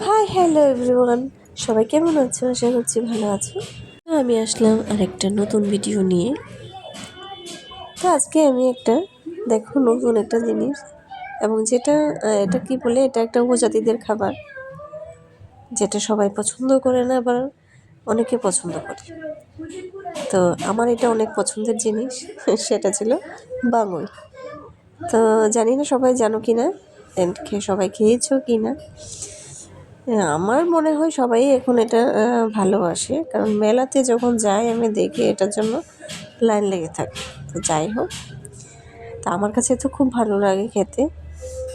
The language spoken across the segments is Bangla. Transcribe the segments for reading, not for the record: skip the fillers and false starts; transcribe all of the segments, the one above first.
হাই হ্যালো এভরিওয়ান, সবাই কেমন আছো? আশা করছি ভালো আছো। আমি আসলাম আরেকটা নতুন ভিডিও নিয়ে। তো আজকে আমি দেখো নতুন একটা জিনিস, এবং এটা কি বলে, এটা একটা উপজাতিদের খাবার, যেটা সবাই পছন্দ করে না, আবার অনেকে পছন্দ করে। তো আমার এটা অনেক পছন্দের জিনিস সেটা ছিল বাঙুই। তো জানি না সবাই জানো কি না, সবাই খেয়েছো কি না। আমার মনে হয় সবাই এখন এটা ভালোবাসে, কারণ মেলাতে যখন যাই আমি দেখি এটার জন্য লাইন লেগে থাকে। তো যাই হোক, তা আমার কাছে তো খুব ভালো লাগে খেতে,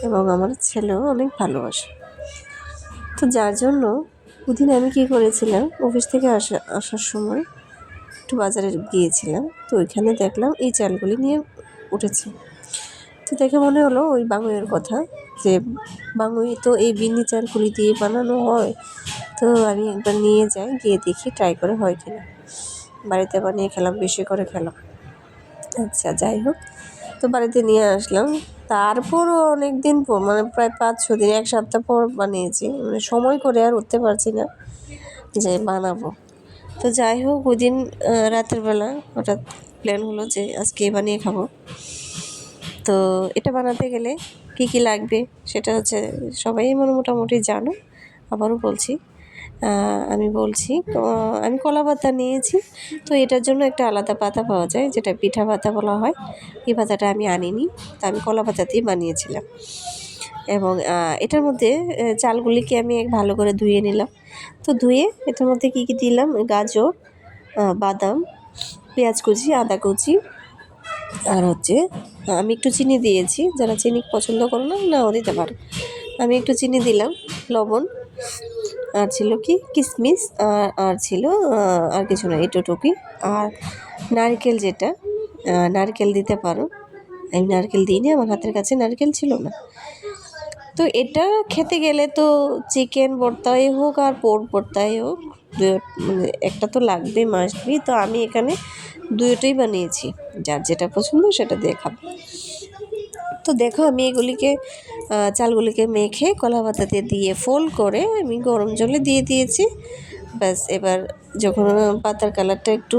এবং আমার ছেলেও অনেক ভালোবাসে। তো যার জন্য ওদিন আমি কী করেছিলাম, অফিস থেকে আসার সময় একটু বাজারে গিয়েছিলাম। তো ওইখানে দেখলাম এই চালগুলি নিয়ে উঠেছে। তো দেখে মনে হলো ওই বাঙুইয়ের কথা, যে বাঙুই তো এই বিন্নি চালগুলি দিয়ে বানানো হয়। তো আমি একবার নিয়ে যাই, গিয়ে দেখি ট্রাই করে হয় কিনা। বাড়িতে বানিয়ে খেলাম, বেশি করে খেলাম। আচ্ছা যাই হোক, তো বাড়িতে নিয়ে আসলাম। তারপরও অনেক দিন পর, মানে প্রায় 5-6 দিন, 1 সপ্তাহ পর বানিয়েছি। মানে সময় করে আর উঠতে পারছি না যে বানাবো। তো যাই হোক, ওই দিন রাতের বেলা হঠাৎ প্ল্যান হলো যে আজকে বানিয়ে খাবো। তো এটা বানাতে গেলে কী কী লাগবে সেটা হচ্ছে সবাই মোটামুটি জানো, আবারও বলছি। আমি কলা পাতা নিয়েছি। তো এটার জন্য একটা আলাদা পাতা পাওয়া যায়, যেটা পিঠা পাতা বলা হয়। এই পাতাটা আমি আনিনি, তা আমি কলা পাতাতেই বানিয়েছিলাম। এবং এটার মধ্যে চালগুলিকে আমি ভালো করে ধুয়ে নিলাম। তো ধুয়ে এটার মধ্যে কী কী দিলাম, গাজর, বাদাম, পেঁয়াজ কুচি, আদা কুচি, আর আমি একটু চিনি দিয়েছি। যারা চিনি পছন্দ করে না, নাও দিতে পারে। আমি একটু চিনি দিলাম, লবণ, আর ছিল কি কিশমিশ, আর ছিল আর কিছু না, এটুকুই। আর নারকেল, নারকেল দিতে পারো। আমি নারকেল দিইনি, আমার হাতের কাছে নারকেল ছিল না। তো এটা খেতে গেলে তো চিকেন ভর্তাই হোক আর পোর্ক ভর্তাই হোক, মানে একটা তো লাগবে, মাস্ট বি। তো আমি এখানে দুটোই বানিয়েছি, যার যেটা পছন্দ সেটা দিয়ে খাবো। তো দেখো, আমি চালগুলিকে মেখে কলা পাতাতে দিয়ে ফোল্ড করে আমি গরম জলে দিয়ে দিয়েছি। ব্যাস, এবার যখন পাতার কালারটা একটু,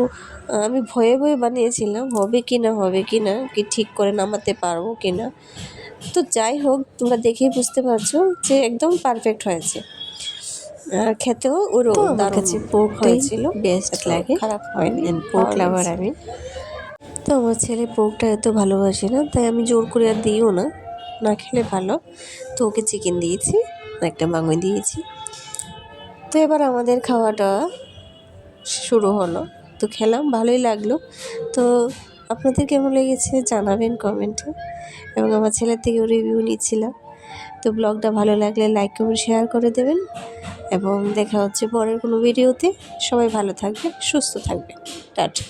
আমি ভয়ে বানিয়েছিলাম হবে কি না, কি ঠিক করে নামাতে পারবো কি না। তো যাই হোক, তোমরা দেখেই বুঝতে পারছো যে একদম পারফেক্ট হয়েছে। আর খেতেও ওরও আমার কাছে পোর্কটাই বেস্ট লাগে, খারাপ হয়নি। পোর্ক লাভার আমি। তো আমার ছেলে পোর্কটা এত ভালোবাসে না, তাই আমি জোর করে আর দিইও না, না খেলে ভালো। তো ওকে চিকেন দিয়েছি, একটা বাঙুই দিয়েছি। তো এবার আমাদের খাওয়াটা শুরু হলো। তো খেলাম, ভালোই লাগলো। তো আপনাদের কেমন লেগেছে জানাবেন কমেন্টে, এবং আমার ছেলের থেকেও রিভিউ নিচ্ছিলাম। তো ব্লগটা ভালো লাগলে লাইক কমেন্ট শেয়ার করে দেবেন, এবং দেখা হচ্ছে পরের কোনো ভিডিওতে। সবাই ভালো থাকবেন, সুস্থ থাকবেন। টাটা।